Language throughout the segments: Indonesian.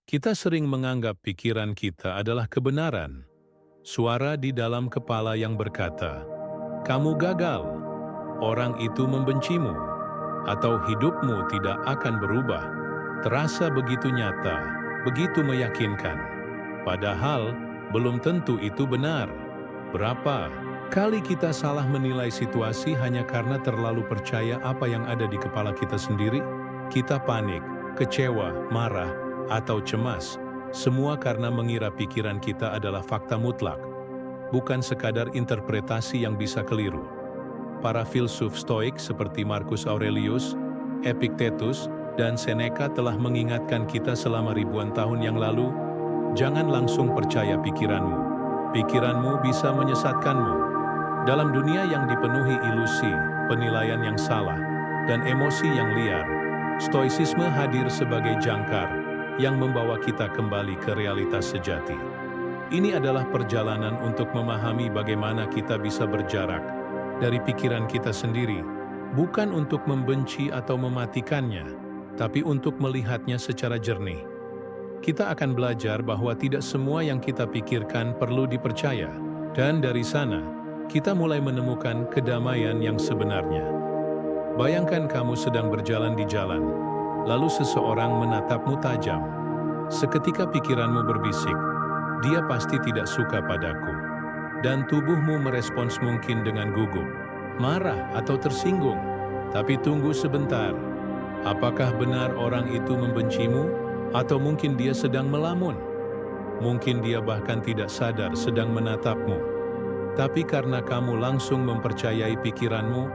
Kita sering menganggap pikiran kita adalah kebenaran. Suara di dalam kepala yang berkata, "Kamu gagal, orang itu membencimu, atau hidupmu tidak akan berubah." Terasa begitu nyata, begitu meyakinkan. Padahal, belum tentu itu benar. Berapa kali kita salah menilai situasi hanya karena terlalu percaya apa yang ada di kepala kita sendiri? Kita panik, kecewa, marah, atau cemas. Semua karena mengira pikiran kita adalah fakta mutlak, bukan sekadar interpretasi yang bisa keliru. Para filsuf Stoik seperti Marcus Aurelius, Epictetus, dan Seneca telah mengingatkan kita selama ribuan tahun yang lalu, jangan langsung percaya pikiranmu. Pikiranmu bisa menyesatkanmu. Dalam dunia yang dipenuhi ilusi, penilaian yang salah, dan emosi yang liar, Stoicisme hadir sebagai jangkar yang membawa kita kembali ke realitas sejati. Ini adalah perjalanan untuk memahami bagaimana kita bisa berjarak dari pikiran kita sendiri, bukan untuk membenci atau mematikannya, tapi untuk melihatnya secara jernih. Kita akan belajar bahwa tidak semua yang kita pikirkan perlu dipercaya, dan dari sana, kita mulai menemukan kedamaian yang sebenarnya. Bayangkan kamu sedang berjalan di jalan, lalu seseorang menatapmu tajam. Seketika pikiranmu berbisik, "Dia pasti tidak suka padaku." Dan tubuhmu merespons mungkin dengan gugup, marah atau tersinggung. Tapi tunggu sebentar, apakah benar orang itu membencimu? Atau mungkin dia sedang melamun? Mungkin dia bahkan tidak sadar sedang menatapmu. Tapi karena kamu langsung mempercayai pikiranmu,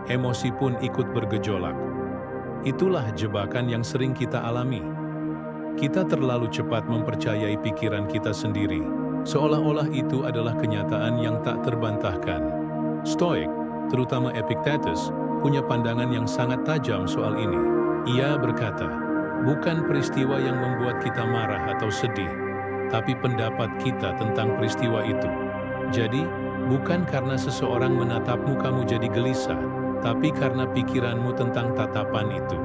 emosi pun ikut bergejolak. Itulah jebakan yang sering kita alami. Kita terlalu cepat mempercayai pikiran kita sendiri, seolah-olah itu adalah kenyataan yang tak terbantahkan. Stoik, terutama Epictetus, punya pandangan yang sangat tajam soal ini. Ia berkata, bukan peristiwa yang membuat kita marah atau sedih, tapi pendapat kita tentang peristiwa itu. Jadi, bukan karena seseorang menatapmu kamu jadi gelisah, tapi karena pikiranmu tentang tatapan itu.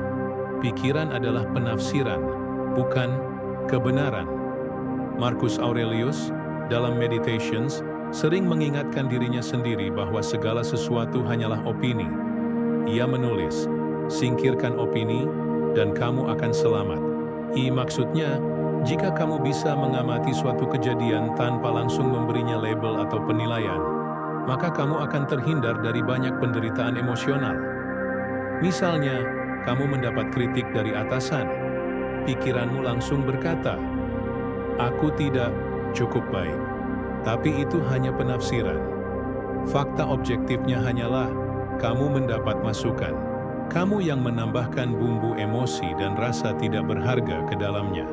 Pikiran adalah penafsiran, bukan kebenaran. Marcus Aurelius, dalam Meditations, sering mengingatkan dirinya sendiri bahwa segala sesuatu hanyalah opini. Ia menulis, "Singkirkan opini, dan kamu akan selamat." Maksudnya, jika kamu bisa mengamati suatu kejadian tanpa langsung memberinya label atau penilaian, maka kamu akan terhindar dari banyak penderitaan emosional. Misalnya, kamu mendapat kritik dari atasan. Pikiranmu langsung berkata, "Aku tidak cukup baik." Tapi itu hanya penafsiran. Fakta objektifnya hanyalah, kamu mendapat masukan. Kamu yang menambahkan bumbu emosi dan rasa tidak berharga ke dalamnya.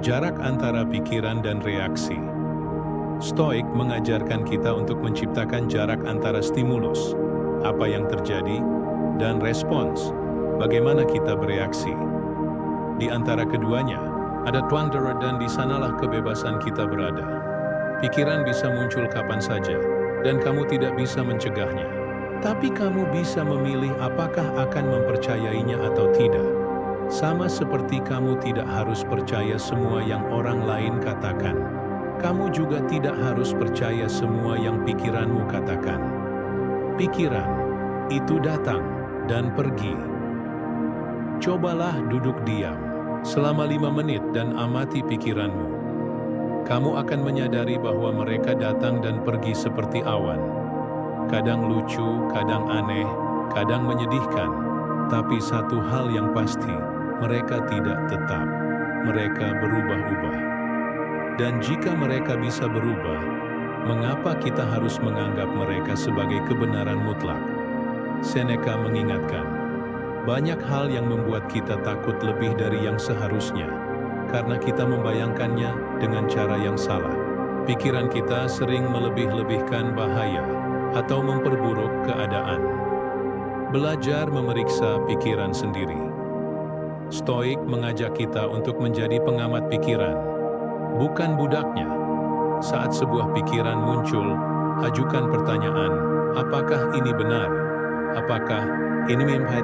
Jarak antara pikiran dan reaksi. Stoik mengajarkan kita untuk menciptakan jarak antara stimulus, apa yang terjadi, dan respons, bagaimana kita bereaksi. Di antara keduanya, ada wanderer dan di sanalah kebebasan kita berada. Pikiran bisa muncul kapan saja, dan kamu tidak bisa mencegahnya. Tapi kamu bisa memilih apakah akan mempercayainya atau tidak. Sama seperti kamu tidak harus percaya semua yang orang lain katakan. Kamu juga tidak harus percaya semua yang pikiranmu katakan. Pikiran itu datang dan pergi. Cobalah duduk diam selama 5 menit dan amati pikiranmu. Kamu akan menyadari bahwa mereka datang dan pergi seperti awan. Kadang lucu, kadang aneh, kadang menyedihkan. Tapi satu hal yang pasti, mereka tidak tetap. Mereka berubah-ubah. Dan jika mereka bisa berubah, mengapa kita harus menganggap mereka sebagai kebenaran mutlak? Seneca mengingatkan, banyak hal yang membuat kita takut lebih dari yang seharusnya, karena kita membayangkannya dengan cara yang salah. Pikiran kita sering melebih-lebihkan bahaya atau memperburuk keadaan. Belajar memeriksa pikiran sendiri. Stoik mengajak kita untuk menjadi pengamat pikiran, bukan budaknya. Saat sebuah pikiran muncul, ajukan pertanyaan, apakah ini benar? Apakah ini mimpi?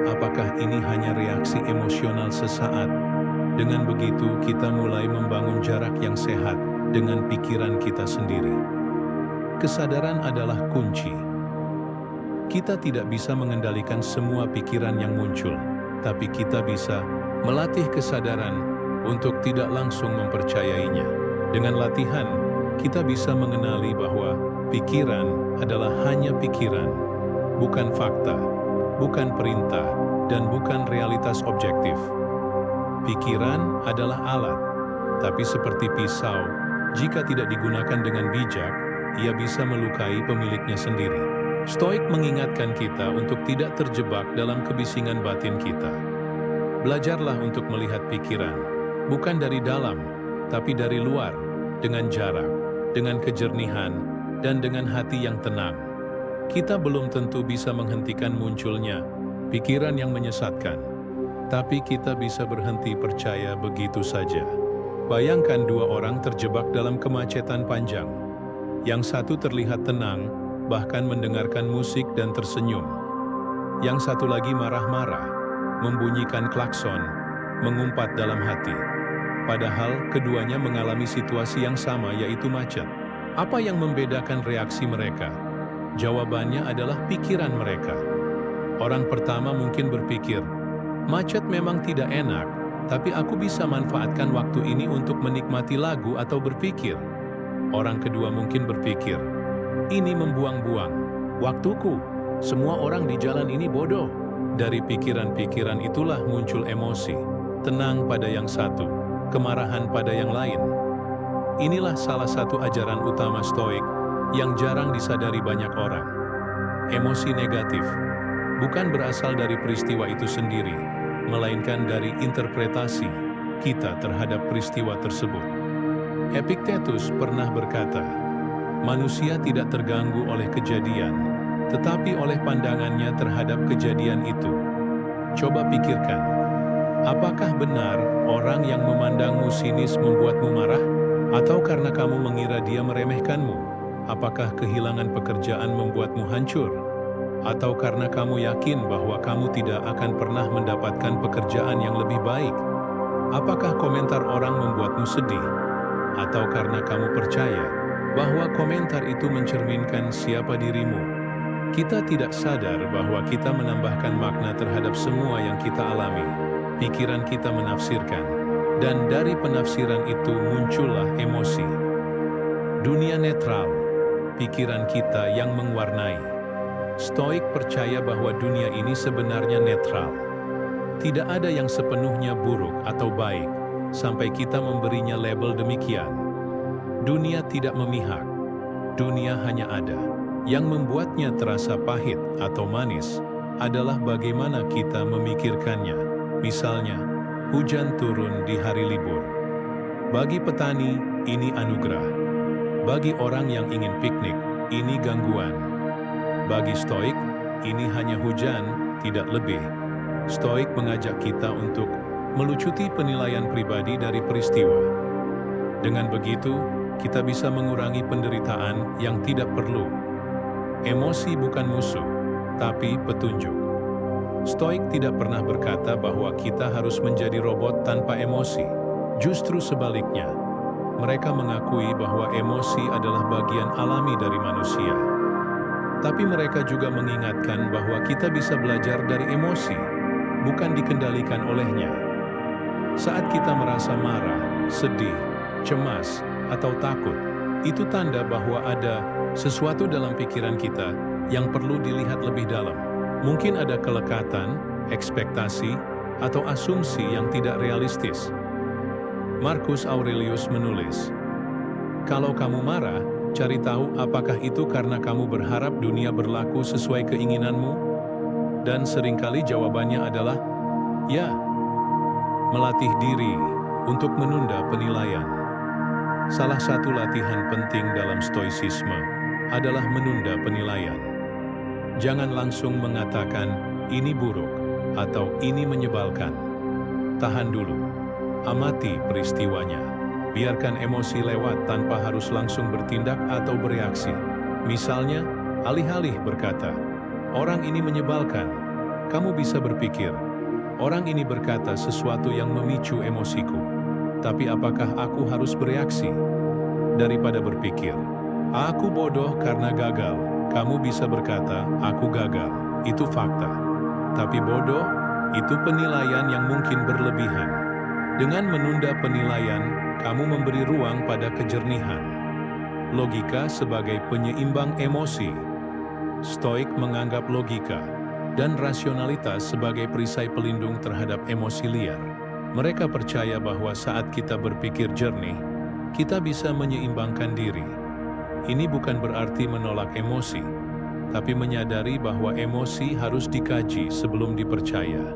Apakah ini hanya reaksi emosional sesaat? Dengan begitu, kita mulai membangun jarak yang sehat dengan pikiran kita sendiri. Kesadaran adalah kunci. Kita tidak bisa mengendalikan semua pikiran yang muncul, tapi kita bisa melatih kesadaran untuk tidak langsung mempercayainya. Dengan latihan, kita bisa mengenali bahwa pikiran adalah hanya pikiran, bukan fakta, bukan perintah, dan bukan realitas objektif. Pikiran adalah alat, tapi seperti pisau, jika tidak digunakan dengan bijak, ia bisa melukai pemiliknya sendiri. Stoik mengingatkan kita untuk tidak terjebak dalam kebisingan batin kita. Belajarlah untuk melihat pikiran, bukan dari dalam, tapi dari luar, dengan jarak, dengan kejernihan, dan dengan hati yang tenang. Kita belum tentu bisa menghentikan munculnya pikiran yang menyesatkan, tapi kita bisa berhenti percaya begitu saja. Bayangkan dua orang terjebak dalam kemacetan panjang. Yang satu terlihat tenang, bahkan mendengarkan musik dan tersenyum. Yang satu lagi marah-marah, membunyikan klakson, mengumpat dalam hati. Padahal keduanya mengalami situasi yang sama, yaitu macet. Apa yang membedakan reaksi mereka? Jawabannya adalah pikiran mereka. Orang pertama mungkin berpikir, macet memang tidak enak, tapi aku bisa manfaatkan waktu ini untuk menikmati lagu atau berpikir. Orang kedua mungkin berpikir, ini membuang-buang waktuku, semua orang di jalan ini bodoh. Dari pikiran-pikiran itulah muncul emosi, tenang pada yang satu, kemarahan pada yang lain. Inilah salah satu ajaran utama Stoik yang jarang disadari banyak orang. Emosi negatif bukan berasal dari peristiwa itu sendiri, melainkan dari interpretasi kita terhadap peristiwa tersebut. Epictetus pernah berkata, manusia tidak terganggu oleh kejadian, tetapi oleh pandangannya terhadap kejadian itu. Coba pikirkan, apakah benar orang yang memandangmu sinis membuatmu marah? Atau karena kamu mengira dia meremehkanmu? Apakah kehilangan pekerjaan membuatmu hancur? Atau karena kamu yakin bahwa kamu tidak akan pernah mendapatkan pekerjaan yang lebih baik? Apakah komentar orang membuatmu sedih? Atau karena kamu percaya bahwa komentar itu mencerminkan siapa dirimu? Kita tidak sadar bahwa kita menambahkan makna terhadap semua yang kita alami. Pikiran kita menafsirkan, dan dari penafsiran itu muncullah emosi. Dunia netral, pikiran kita yang mewarnai. Stoik percaya bahwa dunia ini sebenarnya netral. Tidak ada yang sepenuhnya buruk atau baik, sampai kita memberinya label demikian. Dunia tidak memihak, dunia hanya ada. Yang membuatnya terasa pahit atau manis adalah bagaimana kita memikirkannya. Misalnya, hujan turun di hari libur. Bagi petani, ini anugerah. Bagi orang yang ingin piknik, ini gangguan. Bagi Stoik, ini hanya hujan, tidak lebih. Stoik mengajak kita untuk melucuti penilaian pribadi dari peristiwa. Dengan begitu, kita bisa mengurangi penderitaan yang tidak perlu. Emosi bukan musuh, tapi petunjuk. Stoik tidak pernah berkata bahwa kita harus menjadi robot tanpa emosi. Justru sebaliknya, mereka mengakui bahwa emosi adalah bagian alami dari manusia. Tapi mereka juga mengingatkan bahwa kita bisa belajar dari emosi, bukan dikendalikan olehnya. Saat kita merasa marah, sedih, cemas, atau takut, itu tanda bahwa ada sesuatu dalam pikiran kita yang perlu dilihat lebih dalam. Mungkin ada kelekatan, ekspektasi, atau asumsi yang tidak realistis. Marcus Aurelius menulis, kalau kamu marah, cari tahu apakah itu karena kamu berharap dunia berlaku sesuai keinginanmu? Dan seringkali jawabannya adalah, ya. Melatih diri untuk menunda penilaian. Salah satu latihan penting dalam stoicisme adalah menunda penilaian. Jangan langsung mengatakan, ini buruk, atau ini menyebalkan. Tahan dulu, amati peristiwanya. Biarkan emosi lewat tanpa harus langsung bertindak atau bereaksi. Misalnya, alih-alih berkata, orang ini menyebalkan, kamu bisa berpikir, Orang ini berkata sesuatu yang memicu emosiku. Tapi apakah aku harus bereaksi? Daripada berpikir, aku bodoh karena gagal, kamu bisa berkata, aku gagal. Itu fakta. Tapi bodoh, itu penilaian yang mungkin berlebihan. Dengan menunda penilaian, kamu memberi ruang pada kejernihan. Logika sebagai penyeimbang emosi. Stoik menganggap logika dan rasionalitas sebagai perisai pelindung terhadap emosi liar. Mereka percaya bahwa saat kita berpikir jernih, kita bisa menyeimbangkan diri. Ini bukan berarti menolak emosi, tapi menyadari bahwa emosi harus dikaji sebelum dipercaya.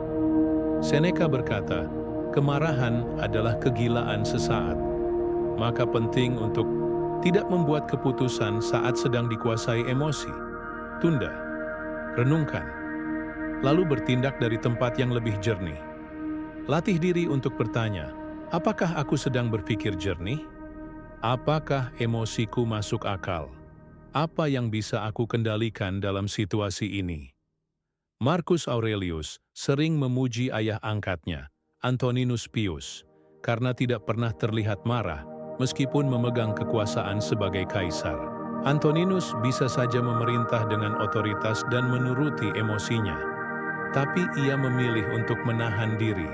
Seneca berkata, kemarahan adalah kegilaan sesaat. Maka penting untuk tidak membuat keputusan saat sedang dikuasai emosi. Tunda, renungkan, lalu bertindak dari tempat yang lebih jernih. Latih diri untuk bertanya, apakah aku sedang berpikir jernih? Apakah emosiku masuk akal? Apa yang bisa aku kendalikan dalam situasi ini? Marcus Aurelius sering memuji ayah angkatnya, Antoninus Pius, karena tidak pernah terlihat marah meskipun memegang kekuasaan sebagai kaisar. Antoninus bisa saja memerintah dengan otoritas dan menuruti emosinya, tapi ia memilih untuk menahan diri.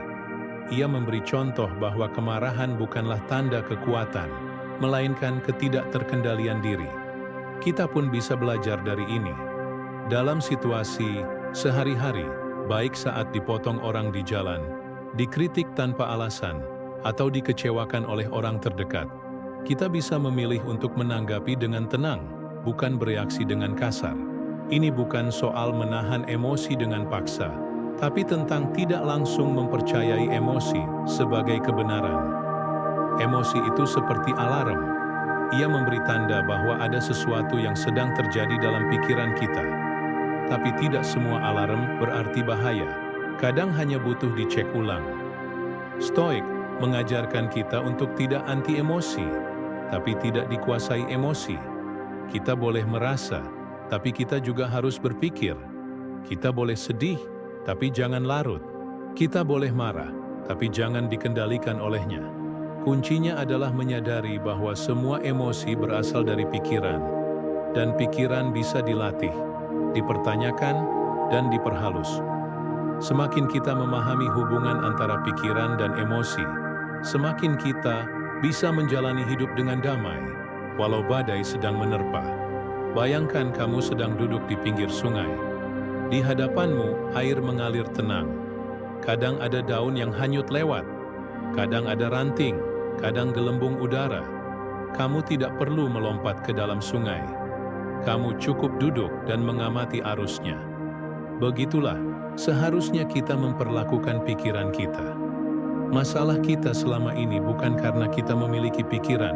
Ia memberi contoh bahwa kemarahan bukanlah tanda kekuatan, melainkan ketidakterkendalian diri. Kita pun bisa belajar dari ini. Dalam situasi sehari-hari, baik saat dipotong orang di jalan, dikritik tanpa alasan, atau dikecewakan oleh orang terdekat, kita bisa memilih untuk menanggapi dengan tenang, bukan bereaksi dengan kasar. Ini bukan soal menahan emosi dengan paksa, tapi tentang tidak langsung mempercayai emosi sebagai kebenaran. Emosi itu seperti alarm. Ia memberi tanda bahwa ada sesuatu yang sedang terjadi dalam pikiran kita. Tapi tidak semua alarm berarti bahaya. Kadang hanya butuh dicek ulang. Stoik mengajarkan kita untuk tidak anti emosi, tapi tidak dikuasai emosi. Kita boleh merasa, tapi kita juga harus berpikir. Kita boleh sedih, tapi jangan larut. Kita boleh marah, tapi jangan dikendalikan olehnya. Kuncinya adalah menyadari bahwa semua emosi berasal dari pikiran, dan pikiran bisa dilatih, dipertanyakan, dan diperhalus. Semakin kita memahami hubungan antara pikiran dan emosi, semakin kita bisa menjalani hidup dengan damai, walau badai sedang menerpa. Bayangkan kamu sedang duduk di pinggir sungai. Di hadapanmu, air mengalir tenang. Kadang ada daun yang hanyut lewat. Kadang ada ranting, kadang gelembung udara. Kamu tidak perlu melompat ke dalam sungai. Kamu cukup duduk dan mengamati arusnya. Begitulah, seharusnya kita memperlakukan pikiran kita. Masalah kita selama ini bukan karena kita memiliki pikiran,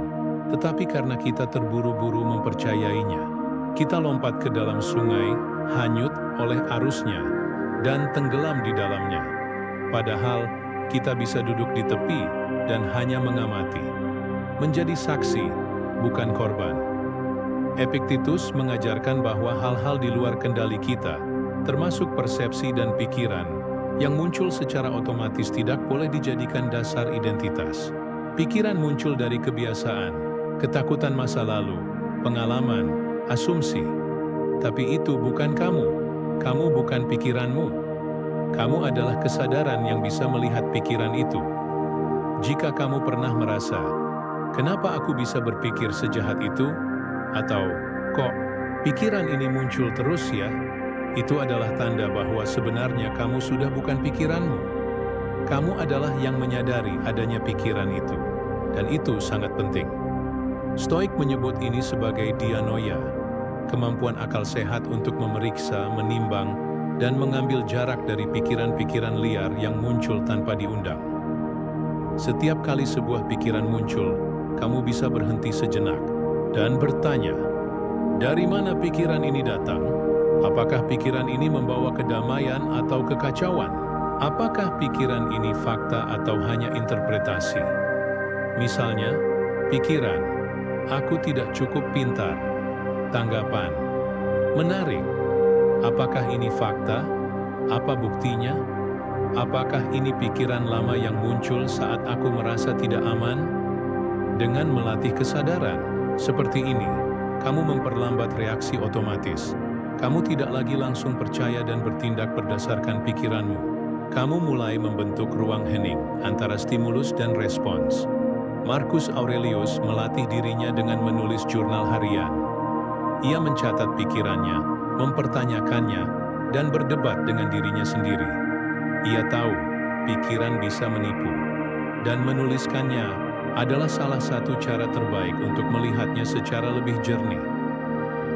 tetapi karena kita terburu-buru mempercayainya. Kita lompat ke dalam sungai, hanyut oleh arusnya, dan tenggelam di dalamnya. Padahal, kita bisa duduk di tepi dan hanya mengamati. Menjadi saksi, bukan korban. Epictetus mengajarkan bahwa hal-hal di luar kendali kita, termasuk persepsi dan pikiran, yang muncul secara otomatis tidak boleh dijadikan dasar identitas. Pikiran muncul dari kebiasaan, ketakutan masa lalu, pengalaman, asumsi. Tapi itu bukan kamu. Kamu bukan pikiranmu. Kamu adalah kesadaran yang bisa melihat pikiran itu. Jika kamu pernah merasa, kenapa aku bisa berpikir sejahat itu? Atau, kok pikiran ini muncul terus ya? Itu adalah tanda bahwa sebenarnya kamu sudah bukan pikiranmu. Kamu adalah yang menyadari adanya pikiran itu. Dan itu sangat penting. Stoik menyebut ini sebagai dianoia, kemampuan akal sehat untuk memeriksa, menimbang, dan mengambil jarak dari pikiran-pikiran liar yang muncul tanpa diundang. Setiap kali sebuah pikiran muncul, kamu bisa berhenti sejenak dan bertanya, dari mana pikiran ini datang? Apakah pikiran ini membawa kedamaian atau kekacauan? Apakah pikiran ini fakta atau hanya interpretasi? Misalnya, pikiran, aku tidak cukup pintar. Tanggapan, menarik. Apakah ini fakta? Apa buktinya? Apakah ini pikiran lama yang muncul saat aku merasa tidak aman? Dengan melatih kesadaran seperti ini, kamu memperlambat reaksi otomatis. Kamu tidak lagi langsung percaya dan bertindak berdasarkan pikiranmu. Kamu mulai membentuk ruang hening antara stimulus dan respons. Marcus Aurelius melatih dirinya dengan menulis jurnal harian. Ia mencatat pikirannya, mempertanyakannya, dan berdebat dengan dirinya sendiri. Ia tahu pikiran bisa menipu, dan menuliskannya adalah salah satu cara terbaik untuk melihatnya secara lebih jernih.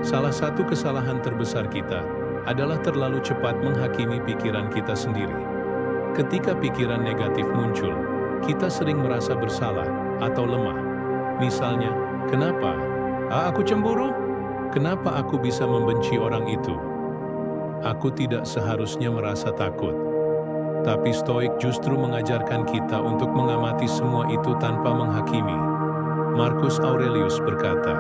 Salah satu kesalahan terbesar kita adalah terlalu cepat menghakimi pikiran kita sendiri. Ketika pikiran negatif muncul, kita sering merasa bersalah atau lemah. Misalnya, kenapa? Aku cemburu? Kenapa aku bisa membenci orang itu? Aku tidak seharusnya merasa takut. Tapi Stoik justru mengajarkan kita untuk mengamati semua itu tanpa menghakimi. Marcus Aurelius berkata,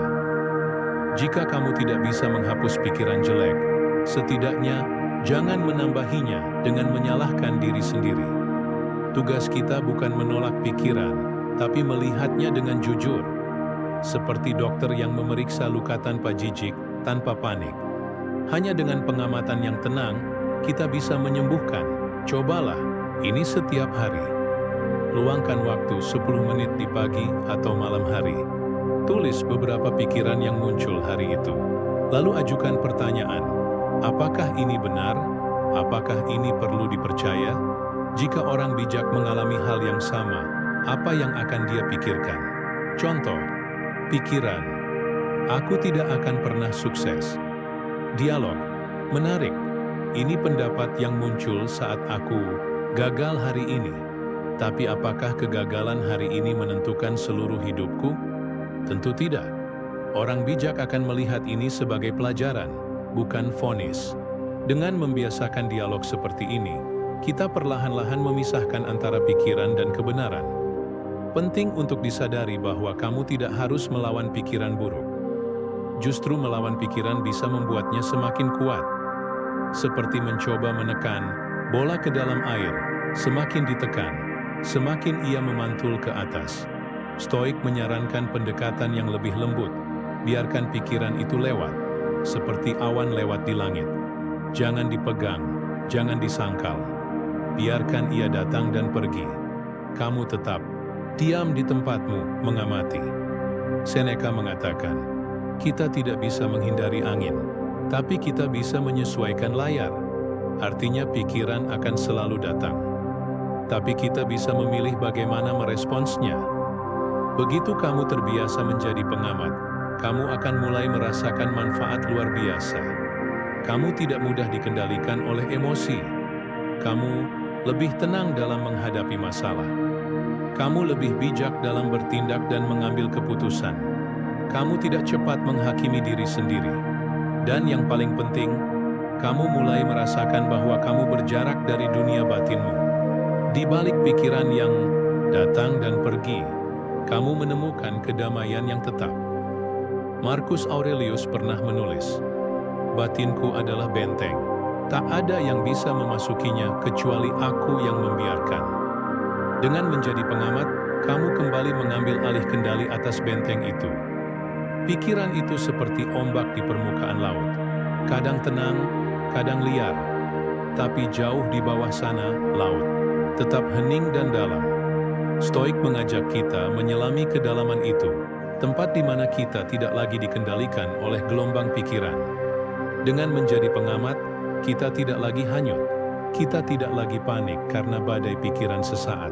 "Jika kamu tidak bisa menghapus pikiran jelek, setidaknya jangan menambahinya dengan menyalahkan diri sendiri." Tugas kita bukan menolak pikiran, tapi melihatnya dengan jujur. Seperti dokter yang memeriksa luka tanpa jijik, tanpa panik. Hanya dengan pengamatan yang tenang, kita bisa menyembuhkan. Cobalah, ini setiap hari. Luangkan waktu 10 menit di pagi atau malam hari. Tulis beberapa pikiran yang muncul hari itu. Lalu ajukan pertanyaan, apakah ini benar? Apakah ini perlu dipercaya? Jika orang bijak mengalami hal yang sama, apa yang akan dia pikirkan? Contoh, pikiran, aku tidak akan pernah sukses. Dialog, menarik. Ini pendapat yang muncul saat aku gagal hari ini. Tapi apakah kegagalan hari ini menentukan seluruh hidupku? Tentu tidak. Orang bijak akan melihat ini sebagai pelajaran, bukan vonis. Dengan membiasakan dialog seperti ini, kita perlahan-lahan memisahkan antara pikiran dan kebenaran. Penting untuk disadari bahwa kamu tidak harus melawan pikiran buruk. Justru melawan pikiran bisa membuatnya semakin kuat. Seperti mencoba menekan bola ke dalam air, semakin ditekan, semakin ia memantul ke atas. Stoik menyarankan pendekatan yang lebih lembut. Biarkan pikiran itu lewat, seperti awan lewat di langit. Jangan dipegang, jangan disangkal. Biarkan ia datang dan pergi. Kamu tetap diam di tempatmu, mengamati. Seneca mengatakan, kita tidak bisa menghindari angin, tapi kita bisa menyesuaikan layar. Artinya pikiran akan selalu datang. Tapi kita bisa memilih bagaimana meresponsnya. Begitu kamu terbiasa menjadi pengamat, kamu akan mulai merasakan manfaat luar biasa. Kamu tidak mudah dikendalikan oleh emosi. Kamu lebih tenang dalam menghadapi masalah. Kamu lebih bijak dalam bertindak dan mengambil keputusan. Kamu tidak cepat menghakimi diri sendiri. Dan yang paling penting, kamu mulai merasakan bahwa kamu berjarak dari dunia batinmu. Di balik pikiran yang datang dan pergi, kamu menemukan kedamaian yang tetap. Marcus Aurelius pernah menulis, "Batinku adalah benteng. Tak ada yang bisa memasukinya kecuali aku yang membiarkan." Dengan menjadi pengamat, kamu kembali mengambil alih kendali atas benteng itu. Pikiran itu seperti ombak di permukaan laut. Kadang tenang, kadang liar. Tapi jauh di bawah sana, laut tetap hening dan dalam. Stoik mengajak kita menyelami kedalaman itu, tempat di mana kita tidak lagi dikendalikan oleh gelombang pikiran. Dengan menjadi pengamat, kita tidak lagi hanyut. Kita tidak lagi panik karena badai pikiran sesaat.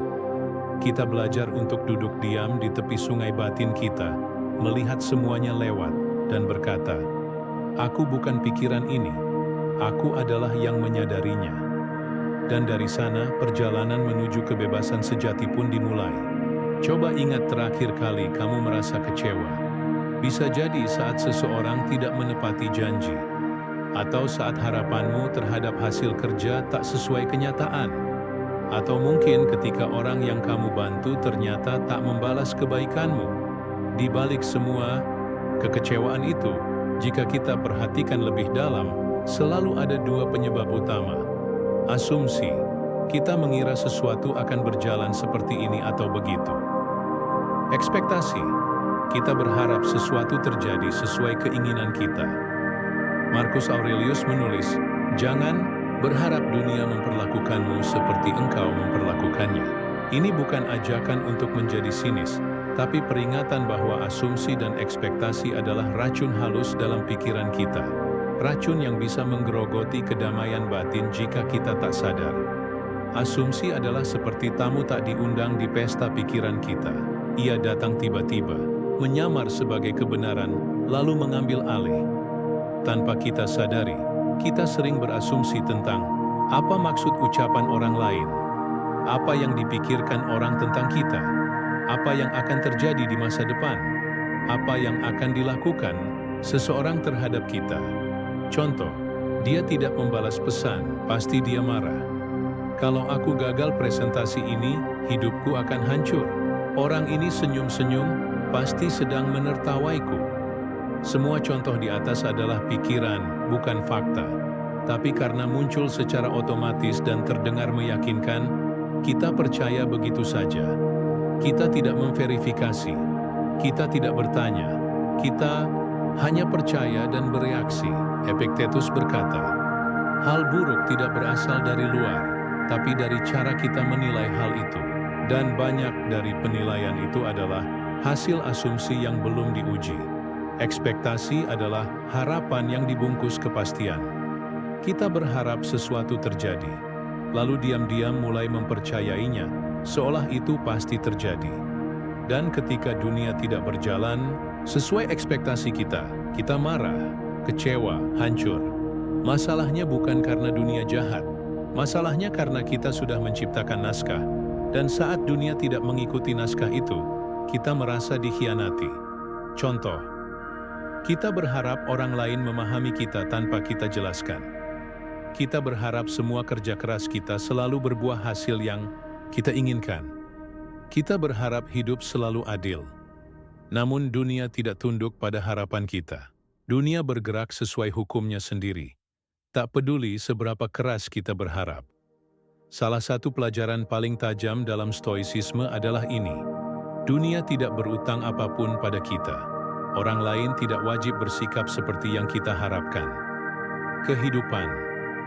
Kita belajar untuk duduk diam di tepi sungai batin kita, melihat semuanya lewat, dan berkata, "Aku bukan pikiran ini, aku adalah yang menyadarinya." Dan dari sana, perjalanan menuju kebebasan sejati pun dimulai. Coba ingat terakhir kali kamu merasa kecewa. Bisa jadi saat seseorang tidak menepati janji, atau saat harapanmu terhadap hasil kerja tak sesuai kenyataan, atau mungkin ketika orang yang kamu bantu ternyata tak membalas kebaikanmu. Di balik semua kekecewaan itu, jika kita perhatikan lebih dalam, selalu ada dua penyebab utama. Asumsi, kita mengira sesuatu akan berjalan seperti ini atau begitu. Ekspektasi, kita berharap sesuatu terjadi sesuai keinginan kita. Marcus Aurelius menulis, "Jangan berharap dunia memperlakukanmu seperti engkau memperlakukannya." Ini bukan ajakan untuk menjadi sinis, tapi peringatan bahwa asumsi dan ekspektasi adalah racun halus dalam pikiran kita. Racun yang bisa menggerogoti kedamaian batin jika kita tak sadar. Asumsi adalah seperti tamu tak diundang di pesta pikiran kita. Ia datang tiba-tiba, menyamar sebagai kebenaran, lalu mengambil alih. Tanpa kita sadari, kita sering berasumsi tentang apa maksud ucapan orang lain, apa yang dipikirkan orang tentang kita, apa yang akan terjadi di masa depan, apa yang akan dilakukan seseorang terhadap kita. Contoh, dia tidak membalas pesan, pasti dia marah. Kalau aku gagal presentasi ini, hidupku akan hancur. Orang ini senyum-senyum, pasti sedang menertawaiku. Semua contoh di atas adalah pikiran, bukan fakta. Tapi karena muncul secara otomatis dan terdengar meyakinkan, kita percaya begitu saja. Kita tidak memverifikasi, kita tidak bertanya, kita hanya percaya dan bereaksi. Epictetus berkata, hal buruk tidak berasal dari luar, tapi dari cara kita menilai hal itu. Dan banyak dari penilaian itu adalah hasil asumsi yang belum diuji. Ekspektasi adalah harapan yang dibungkus kepastian. Kita berharap sesuatu terjadi, lalu diam-diam mulai mempercayainya, seolah itu pasti terjadi. Dan ketika dunia tidak berjalan sesuai ekspektasi kita marah, kecewa, hancur. Masalahnya bukan karena dunia jahat, masalahnya karena kita sudah menciptakan naskah, dan saat dunia tidak mengikuti naskah itu, kita merasa dikhianati. Contoh, kita berharap orang lain memahami kita tanpa kita jelaskan. Kita berharap semua kerja keras kita selalu berbuah hasil yang kita inginkan. Kita berharap hidup selalu adil. Namun dunia tidak tunduk pada harapan kita. Dunia bergerak sesuai hukumnya sendiri. Tak peduli seberapa keras kita berharap. Salah satu pelajaran paling tajam dalam stoicisme adalah ini. Dunia tidak berutang apapun pada kita. Orang lain tidak wajib bersikap seperti yang kita harapkan. Kehidupan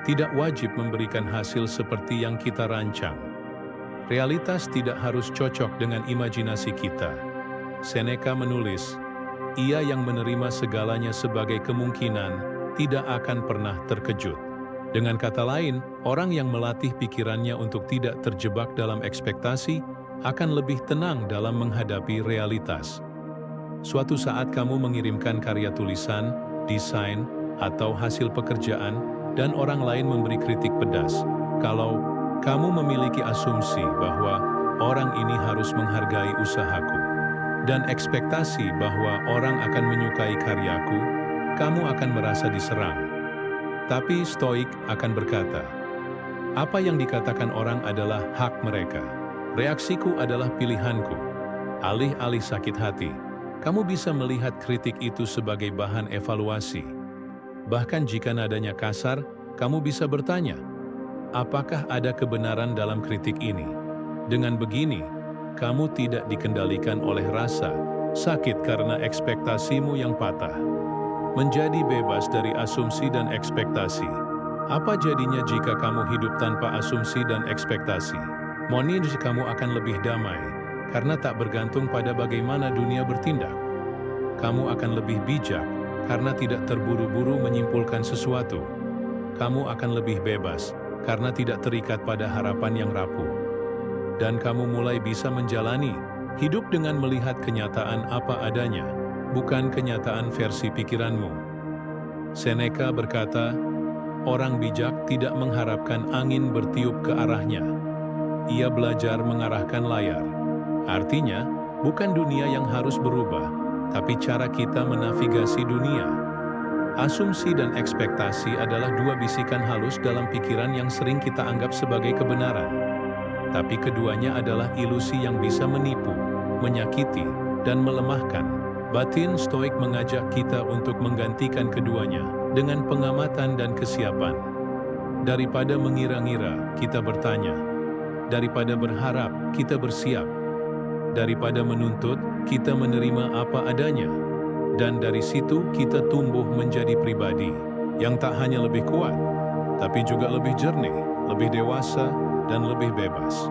tidak wajib memberikan hasil seperti yang kita rancang. Realitas tidak harus cocok dengan imajinasi kita. Seneca menulis, ia yang menerima segalanya sebagai kemungkinan tidak akan pernah terkejut. Dengan kata lain, orang yang melatih pikirannya untuk tidak terjebak dalam ekspektasi akan lebih tenang dalam menghadapi realitas. Suatu saat kamu mengirimkan karya tulisan, desain, atau hasil pekerjaan, dan orang lain memberi kritik pedas. Kalau kamu memiliki asumsi bahwa orang ini harus menghargai usahaku, dan ekspektasi bahwa orang akan menyukai karyaku, kamu akan merasa diserang. Tapi Stoik akan berkata, apa yang dikatakan orang adalah hak mereka. Reaksiku adalah pilihanku. Alih-alih sakit hati, kamu bisa melihat kritik itu sebagai bahan evaluasi. Bahkan jika nadanya kasar, kamu bisa bertanya, apakah ada kebenaran dalam kritik ini? Dengan begini, kamu tidak dikendalikan oleh rasa sakit karena ekspektasimu yang patah. Menjadi bebas dari asumsi dan ekspektasi. Apa jadinya jika kamu hidup tanpa asumsi dan ekspektasi? Mungkin kamu akan lebih damai, karena tak bergantung pada bagaimana dunia bertindak. Kamu akan lebih bijak, karena tidak terburu-buru menyimpulkan sesuatu. Kamu akan lebih bebas, karena tidak terikat pada harapan yang rapuh. Dan kamu mulai bisa menjalani hidup dengan melihat kenyataan apa adanya, bukan kenyataan versi pikiranmu. Seneca berkata, orang bijak tidak mengharapkan angin bertiup ke arahnya. Ia belajar mengarahkan layar. Artinya, bukan dunia yang harus berubah, tapi cara kita menavigasi dunia. Asumsi dan ekspektasi adalah dua bisikan halus dalam pikiran yang sering kita anggap sebagai kebenaran. Tapi keduanya adalah ilusi yang bisa menipu, menyakiti, dan melemahkan. Batin Stoik mengajak kita untuk menggantikan keduanya dengan pengamatan dan kesiapan. Daripada mengira-ngira, kita bertanya. Daripada berharap, kita bersiap. Daripada menuntut, kita menerima apa adanya. Dan dari situ kita tumbuh menjadi pribadi yang tak hanya lebih kuat, tapi juga lebih jernih, lebih dewasa, dan lebih bebas.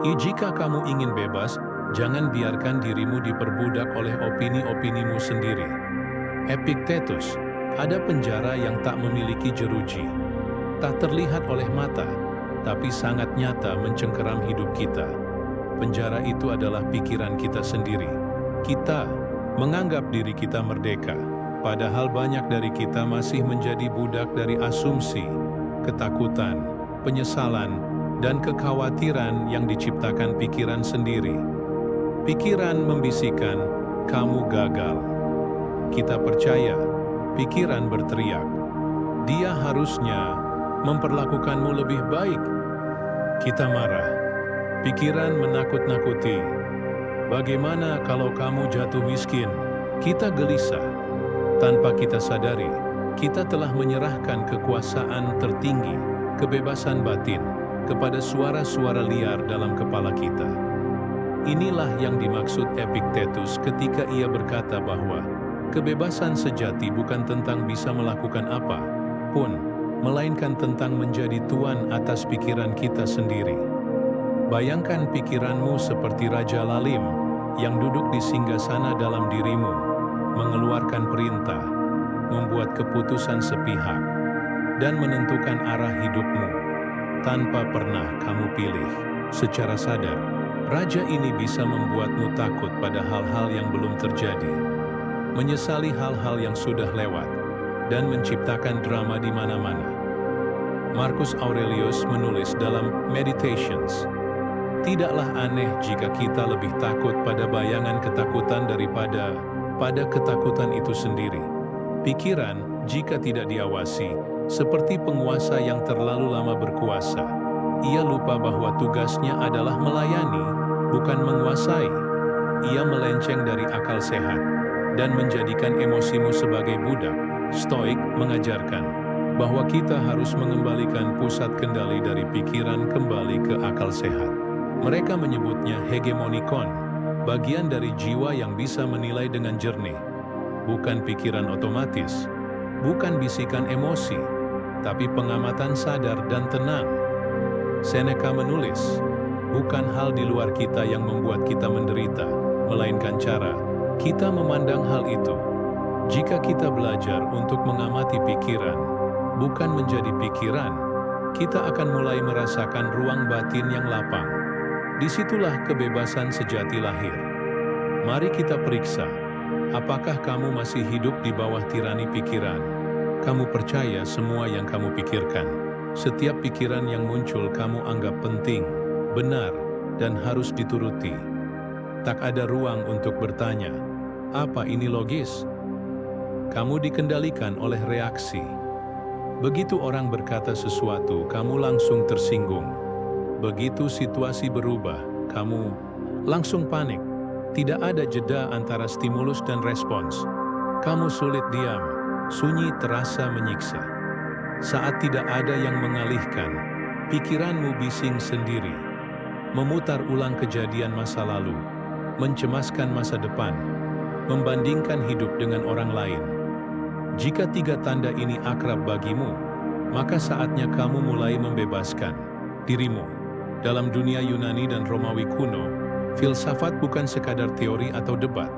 Jika kamu ingin bebas, jangan biarkan dirimu diperbudak oleh opini-opinimu sendiri. Epictetus, ada penjara yang tak memiliki jeruji, tak terlihat oleh mata, tapi sangat nyata mencengkeram hidup kita. Penjara itu adalah pikiran kita sendiri. Kita menganggap diri kita merdeka, padahal banyak dari kita masih menjadi budak dari asumsi, ketakutan, penyesalan, dan kekhawatiran yang diciptakan pikiran sendiri. Pikiran membisikkan, "Kamu gagal." Kita percaya, pikiran berteriak, "Dia harusnya memperlakukanmu lebih baik." Kita marah, pikiran menakut-nakuti, "Bagaimana kalau kamu jatuh miskin?" Kita gelisah. Tanpa kita sadari, kita telah menyerahkan kekuasaan tertinggi, kebebasan batin, kepada suara-suara liar dalam kepala kita. Inilah yang dimaksud Epictetus ketika ia berkata bahwa kebebasan sejati bukan tentang bisa melakukan apa pun, melainkan tentang menjadi tuan atas pikiran kita sendiri. Bayangkan pikiranmu seperti Raja Lalim yang duduk di singgasana dalam dirimu, mengeluarkan perintah, membuat keputusan sepihak, dan menentukan arah hidupmu tanpa pernah kamu pilih. Secara sadar, raja ini bisa membuatmu takut pada hal-hal yang belum terjadi, menyesali hal-hal yang sudah lewat, dan menciptakan drama di mana-mana. Marcus Aurelius menulis dalam Meditations, "Tidaklah aneh jika kita lebih takut pada bayangan ketakutan daripada pada ketakutan itu sendiri." Pikiran, jika tidak diawasi, seperti penguasa yang terlalu lama berkuasa. Ia lupa bahwa tugasnya adalah melayani, bukan menguasai. Ia melenceng dari akal sehat dan menjadikan emosimu sebagai budak. Stoik mengajarkan bahwa kita harus mengembalikan pusat kendali dari pikiran kembali ke akal sehat. Mereka menyebutnya hegemonikon, bagian dari jiwa yang bisa menilai dengan jernih. Bukan pikiran otomatis, bukan bisikan emosi, tapi pengamatan sadar dan tenang. Seneca menulis, bukan hal di luar kita yang membuat kita menderita, melainkan cara kita memandang hal itu. Jika kita belajar untuk mengamati pikiran, bukan menjadi pikiran, kita akan mulai merasakan ruang batin yang lapang. Disitulah kebebasan sejati lahir. Mari kita periksa, apakah kamu masih hidup di bawah tirani pikiran? Kamu percaya semua yang kamu pikirkan. Setiap pikiran yang muncul kamu anggap penting, benar, dan harus dituruti. Tak ada ruang untuk bertanya, apa ini logis? Kamu dikendalikan oleh reaksi. Begitu orang berkata sesuatu, kamu langsung tersinggung. Begitu situasi berubah, kamu langsung panik. Tidak ada jeda antara stimulus dan respons. Kamu sulit diam, sunyi terasa menyiksa. Saat tidak ada yang mengalihkan, pikiranmu bising sendiri, memutar ulang kejadian masa lalu, mencemaskan masa depan, membandingkan hidup dengan orang lain. Jika tiga tanda ini akrab bagimu, maka saatnya kamu mulai membebaskan dirimu. Dalam dunia Yunani dan Romawi kuno, filsafat bukan sekadar teori atau debat.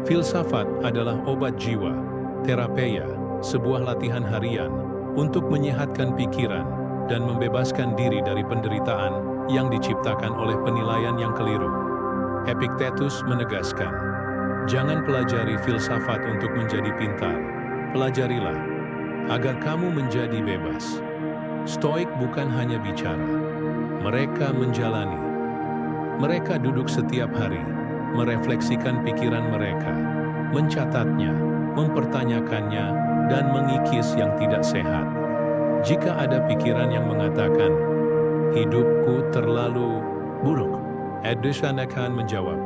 Filsafat adalah obat jiwa, terapeia, sebuah latihan harian untuk menyehatkan pikiran dan membebaskan diri dari penderitaan yang diciptakan oleh penilaian yang keliru. Epictetus menegaskan, jangan pelajari filsafat untuk menjadi pintar. Pelajarilah agar kamu menjadi bebas. Stoik bukan hanya bicara, mereka menjalani. Mereka duduk setiap hari, merefleksikan pikiran mereka, mencatatnya, mempertanyakannya, dan mengikis yang tidak sehat. Jika ada pikiran yang mengatakan, hidupku terlalu buruk, Seneca menjawab,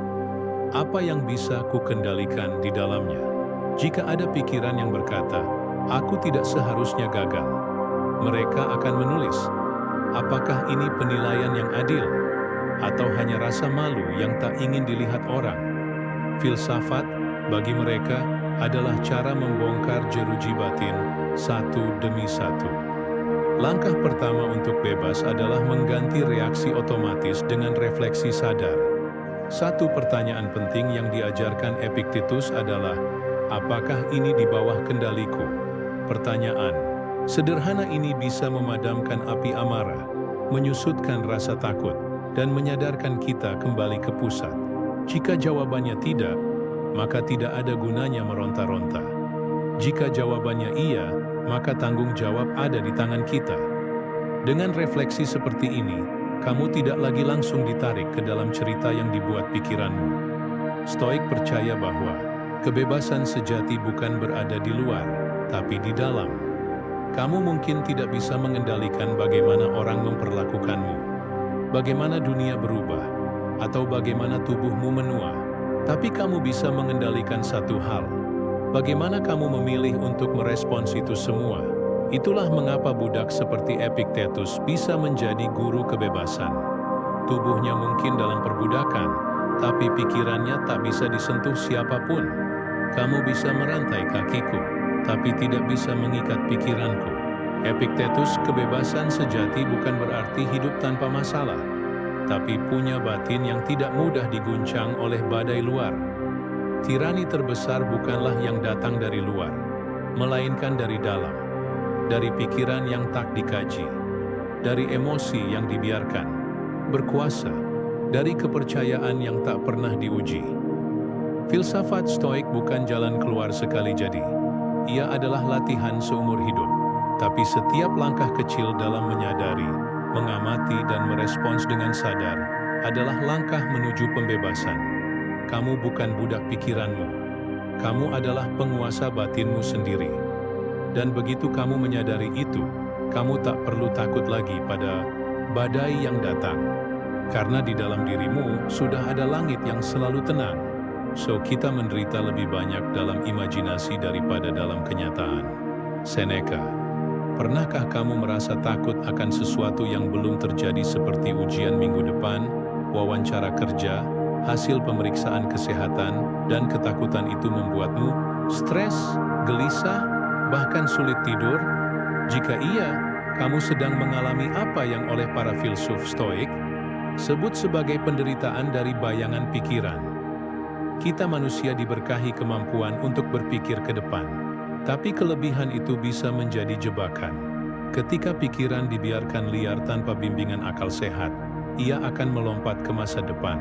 apa yang bisa ku kendalikan di dalamnya? Jika ada pikiran yang berkata, aku tidak seharusnya gagal, Mereka akan menulis, apakah ini penilaian yang adil? Atau hanya rasa malu yang tak ingin dilihat orang? Filsafat, bagi mereka, adalah cara membongkar jeruji batin satu demi satu. Langkah pertama untuk bebas adalah mengganti reaksi otomatis dengan refleksi sadar. Satu pertanyaan penting yang diajarkan Epictetus adalah, apakah ini di bawah kendaliku? Pertanyaan sederhana ini bisa memadamkan api amarah, menyusutkan rasa takut, dan menyadarkan kita kembali ke pusat. Jika jawabannya tidak, maka tidak ada gunanya meronta-ronta. Jika jawabannya iya, maka tanggung jawab ada di tangan kita. Dengan refleksi seperti ini, kamu tidak lagi langsung ditarik ke dalam cerita yang dibuat pikiranmu. Stoik percaya bahwa kebebasan sejati bukan berada di luar, tapi di dalam. Kamu mungkin tidak bisa mengendalikan bagaimana orang memperlakukanmu, bagaimana dunia berubah, atau bagaimana tubuhmu menua. Tapi kamu bisa mengendalikan satu hal, bagaimana kamu memilih untuk merespons itu semua. Itulah mengapa budak seperti Epictetus bisa menjadi guru kebebasan. Tubuhnya mungkin dalam perbudakan, tapi pikirannya tak bisa disentuh siapapun. Kamu bisa merantai kakiku, tapi tidak bisa mengikat pikiranku. Epictetus, kebebasan sejati bukan berarti hidup tanpa masalah, tapi punya batin yang tidak mudah diguncang oleh badai luar. Tirani terbesar bukanlah yang datang dari luar, melainkan dari dalam, dari pikiran yang tak dikaji, dari emosi yang dibiarkan berkuasa, dari kepercayaan yang tak pernah diuji. Filsafat Stoik bukan jalan keluar sekali jadi. Ia adalah latihan seumur hidup, tapi setiap langkah kecil dalam menyadari, mengamati dan merespons dengan sadar adalah langkah menuju pembebasan. Kamu bukan budak pikiranmu. Kamu adalah penguasa batinmu sendiri. Dan begitu kamu menyadari itu, kamu tak perlu takut lagi pada badai yang datang. Karena di dalam dirimu sudah ada langit yang selalu tenang. So kita menderita lebih banyak dalam imajinasi daripada dalam kenyataan. Seneca. Pernahkah kamu merasa takut akan sesuatu yang belum terjadi seperti ujian minggu depan, wawancara kerja, hasil pemeriksaan kesehatan, dan ketakutan itu membuatmu stres, gelisah, bahkan sulit tidur? Jika iya, kamu sedang mengalami apa yang oleh para filsuf Stoik sebut sebagai penderitaan dari bayangan pikiran. Kita manusia diberkahi kemampuan untuk berpikir ke depan. Tapi kelebihan itu bisa menjadi jebakan. Ketika pikiran dibiarkan liar tanpa bimbingan akal sehat, ia akan melompat ke masa depan,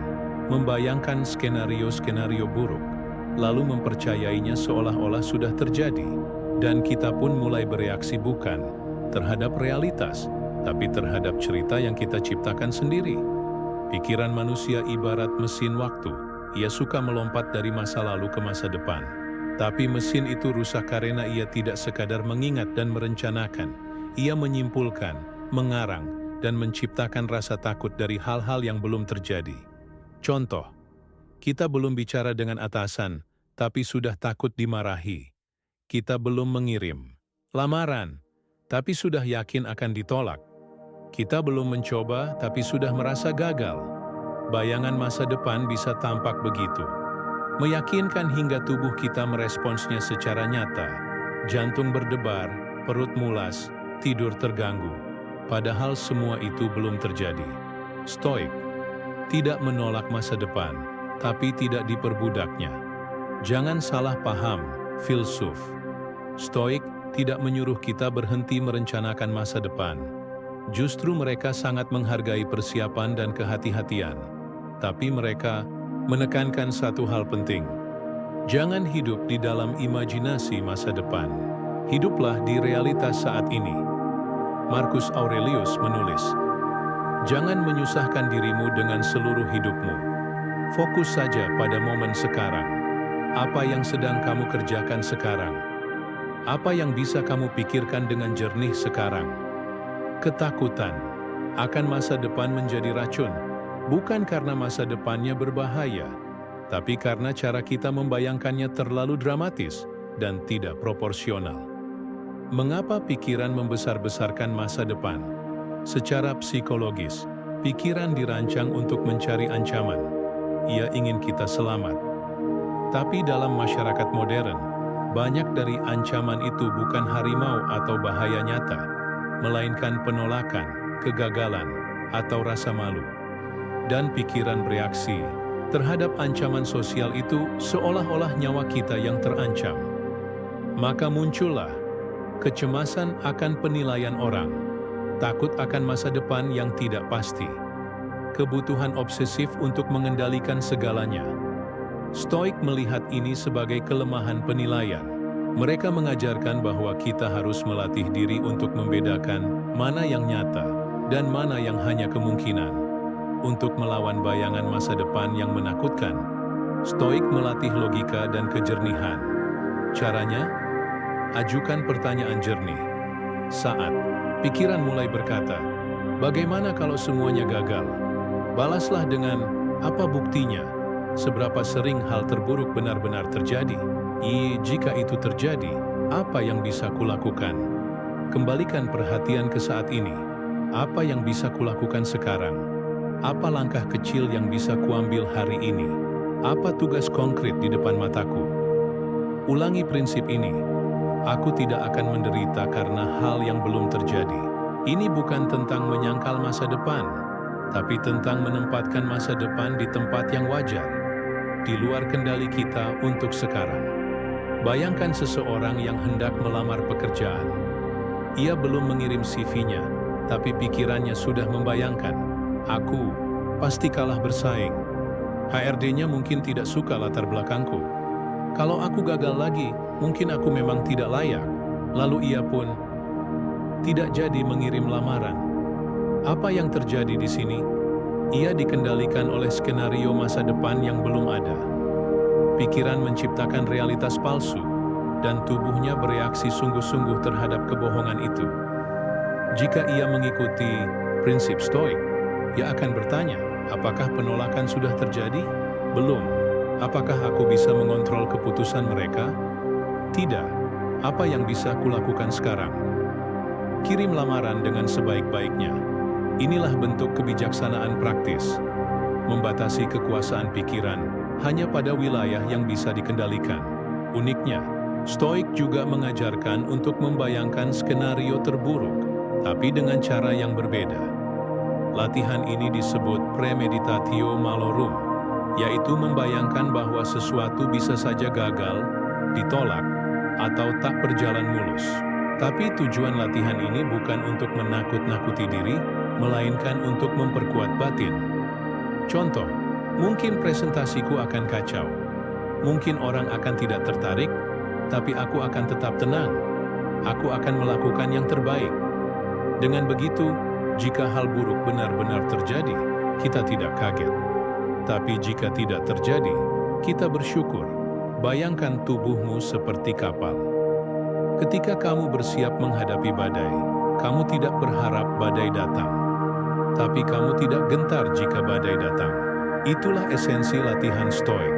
membayangkan skenario-skenario buruk, lalu mempercayainya seolah-olah sudah terjadi. Dan kita pun mulai bereaksi bukan terhadap realitas, tapi terhadap cerita yang kita ciptakan sendiri. Pikiran manusia ibarat mesin waktu. Ia suka melompat dari masa lalu ke masa depan. Tapi mesin itu rusak karena ia tidak sekadar mengingat dan merencanakan. Ia menyimpulkan, mengarang, dan menciptakan rasa takut dari hal-hal yang belum terjadi. Contoh, kita belum bicara dengan atasan, tapi sudah takut dimarahi. Kita belum mengirim lamaran, tapi sudah yakin akan ditolak. Kita belum mencoba, tapi sudah merasa gagal. Bayangan masa depan bisa tampak begitu. Meyakinkan hingga tubuh kita meresponsnya secara nyata. Jantung berdebar, perut mulas, tidur terganggu. Padahal semua itu belum terjadi. Stoik tidak menolak masa depan, tapi tidak diperbudaknya. Jangan salah paham, filsuf. Stoik tidak menyuruh kita berhenti merencanakan masa depan. Justru mereka sangat menghargai persiapan dan kehati-hatian. Tapi mereka menekankan satu hal penting. Jangan hidup di dalam imajinasi masa depan. Hiduplah di realitas saat ini. Marcus Aurelius menulis, jangan menyusahkan dirimu dengan seluruh hidupmu. Fokus saja pada momen sekarang. Apa yang sedang kamu kerjakan sekarang? Apa yang bisa kamu pikirkan dengan jernih sekarang? Ketakutan akan masa depan menjadi racun. Bukan karena masa depannya berbahaya, tapi karena cara kita membayangkannya terlalu dramatis dan tidak proporsional. Mengapa pikiran membesar-besarkan masa depan? Secara psikologis, pikiran dirancang untuk mencari ancaman. Ia ingin kita selamat. Tapi dalam masyarakat modern, banyak dari ancaman itu bukan harimau atau bahaya nyata, melainkan penolakan, kegagalan, atau rasa malu. Dan pikiran bereaksi terhadap ancaman sosial itu seolah-olah nyawa kita yang terancam. Maka muncullah kecemasan akan penilaian orang, takut akan masa depan yang tidak pasti, kebutuhan obsesif untuk mengendalikan segalanya. Stoik melihat ini sebagai kelemahan penilaian. Mereka mengajarkan bahwa kita harus melatih diri untuk membedakan mana yang nyata dan mana yang hanya kemungkinan. Untuk melawan bayangan masa depan yang menakutkan, Stoik melatih logika dan kejernihan. Caranya, ajukan pertanyaan jernih. Saat pikiran mulai berkata, "Bagaimana kalau semuanya gagal?" Balaslah dengan, "Apa buktinya? Seberapa sering hal terburuk benar-benar terjadi? Jika itu terjadi, apa yang bisa kulakukan?" Kembalikan perhatian ke saat ini. Apa yang bisa kulakukan sekarang? Apa langkah kecil yang bisa kuambil hari ini? Apa tugas konkret di depan mataku? Ulangi prinsip ini. Aku tidak akan menderita karena hal yang belum terjadi. Ini bukan tentang menyangkal masa depan, tapi tentang menempatkan masa depan di tempat yang wajar, di luar kendali kita untuk sekarang. Bayangkan seseorang yang hendak melamar pekerjaan. Ia belum mengirim CV-nya, tapi pikirannya sudah membayangkan, "Aku pasti kalah bersaing. HRD-nya mungkin tidak suka latar belakangku. Kalau aku gagal lagi, mungkin aku memang tidak layak." Lalu ia pun tidak jadi mengirim lamaran. Apa yang terjadi di sini? Ia dikendalikan oleh skenario masa depan yang belum ada. Pikiran menciptakan realitas palsu, dan tubuhnya bereaksi sungguh-sungguh terhadap kebohongan itu. Jika ia mengikuti prinsip Stoik, ia akan bertanya, apakah penolakan sudah terjadi? Belum. Apakah aku bisa mengontrol keputusan mereka? Tidak. Apa yang bisa kulakukan sekarang? Kirim lamaran dengan sebaik-baiknya. Inilah bentuk kebijaksanaan praktis. Membatasi kekuasaan pikiran hanya pada wilayah yang bisa dikendalikan. Uniknya, Stoik juga mengajarkan untuk membayangkan skenario terburuk, tapi dengan cara yang berbeda. Latihan ini disebut premeditatio malorum, yaitu membayangkan bahwa sesuatu bisa saja gagal, ditolak, atau tak berjalan mulus. Tapi tujuan latihan ini bukan untuk menakut-nakuti diri, melainkan untuk memperkuat batin. Contoh, mungkin presentasiku akan kacau. Mungkin orang akan tidak tertarik, tapi aku akan tetap tenang. Aku akan melakukan yang terbaik. Dengan begitu, jika hal buruk benar-benar terjadi, kita tidak kaget. Tapi jika tidak terjadi, kita bersyukur. Bayangkan tubuhmu seperti kapal. Ketika kamu bersiap menghadapi badai, kamu tidak berharap badai datang. Tapi kamu tidak gentar jika badai datang. Itulah esensi latihan Stoik.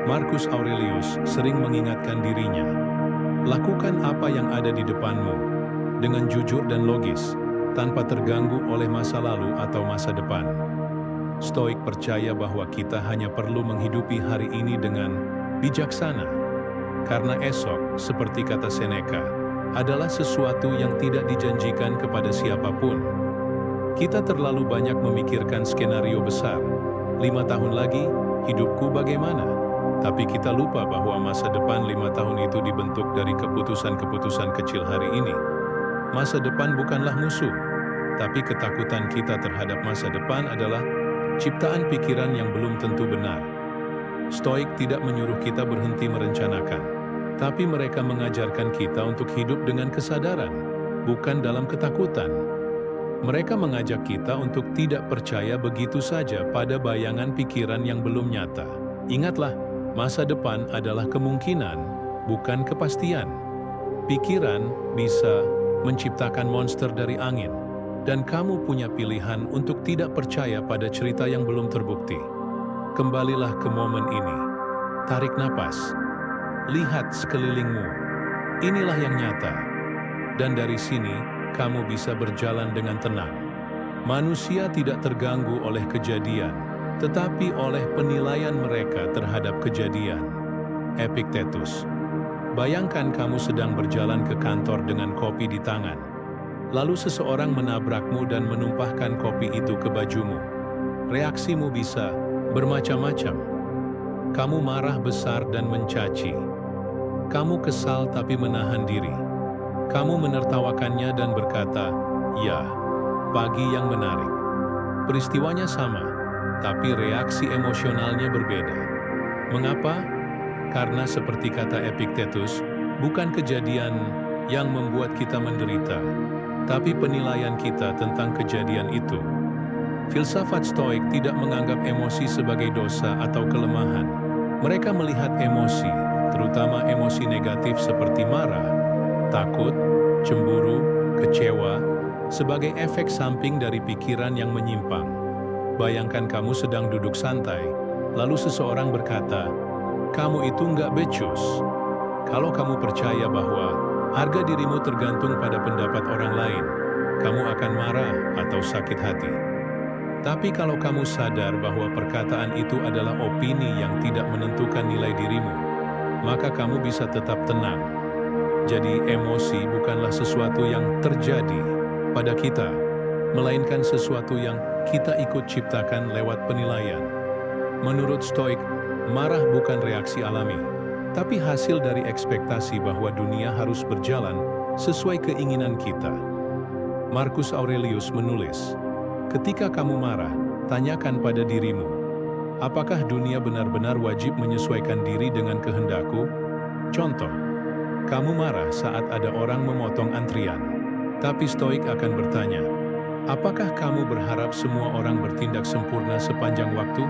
Marcus Aurelius sering mengingatkan dirinya, lakukan apa yang ada di depanmu, dengan jujur dan logis, tanpa terganggu oleh masa lalu atau masa depan. Stoik percaya bahwa kita hanya perlu menghidupi hari ini dengan bijaksana, karena esok, seperti kata Seneca, adalah sesuatu yang tidak dijanjikan kepada siapapun. Kita terlalu banyak memikirkan skenario besar. 5 tahun lagi, hidupku bagaimana? Tapi kita lupa bahwa masa depan 5 tahun itu dibentuk dari keputusan-keputusan kecil hari ini. Masa depan bukanlah musuh, tapi ketakutan kita terhadap masa depan adalah ciptaan pikiran yang belum tentu benar. Stoik tidak menyuruh kita berhenti merencanakan, tapi mereka mengajarkan kita untuk hidup dengan kesadaran, bukan dalam ketakutan. Mereka mengajak kita untuk tidak percaya begitu saja pada bayangan pikiran yang belum nyata. Ingatlah, masa depan adalah kemungkinan, bukan kepastian. Pikiran bisa menciptakan monster dari angin, dan kamu punya pilihan untuk tidak percaya pada cerita yang belum terbukti. Kembalilah ke momen ini. Tarik napas. Lihat sekelilingmu. Inilah yang nyata. dan dari sini kamu bisa berjalan dengan tenang. Manusia tidak terganggu oleh kejadian, tetapi oleh penilaian mereka terhadap kejadian. Epictetus. Bayangkan kamu sedang berjalan ke kantor dengan kopi di tangan. Lalu seseorang menabrakmu dan menumpahkan kopi itu ke bajumu. Reaksimu bisa bermacam-macam. Kamu marah besar dan mencaci. Kamu kesal tapi menahan diri. Kamu menertawakannya dan berkata, "Ya, pagi yang menarik." Peristiwanya sama, tapi reaksi emosionalnya berbeda. Mengapa? Karena seperti kata Epictetus, bukan kejadian yang membuat kita menderita, tapi penilaian kita tentang kejadian itu. Filsafat Stoik tidak menganggap emosi sebagai dosa atau kelemahan. Mereka melihat emosi, terutama emosi negatif seperti marah, takut, cemburu, kecewa, sebagai efek samping dari pikiran yang menyimpang. Bayangkan kamu sedang duduk santai, lalu seseorang berkata, "Kamu itu nggak becus." Kalau kamu percaya bahwa harga dirimu tergantung pada pendapat orang lain, kamu akan marah atau sakit hati. Tapi kalau kamu sadar bahwa perkataan itu adalah opini yang tidak menentukan nilai dirimu, maka kamu bisa tetap tenang. Jadi emosi bukanlah sesuatu yang terjadi pada kita, melainkan sesuatu yang kita ikut ciptakan lewat penilaian. Menurut Stoik, marah bukan reaksi alami, tapi hasil dari ekspektasi bahwa dunia harus berjalan sesuai keinginan kita. Marcus Aurelius menulis, "Ketika kamu marah, tanyakan pada dirimu, apakah dunia benar-benar wajib menyesuaikan diri dengan kehendakku?" Contoh, kamu marah saat ada orang memotong antrian, tapi Stoik akan bertanya, apakah kamu berharap semua orang bertindak sempurna sepanjang waktu?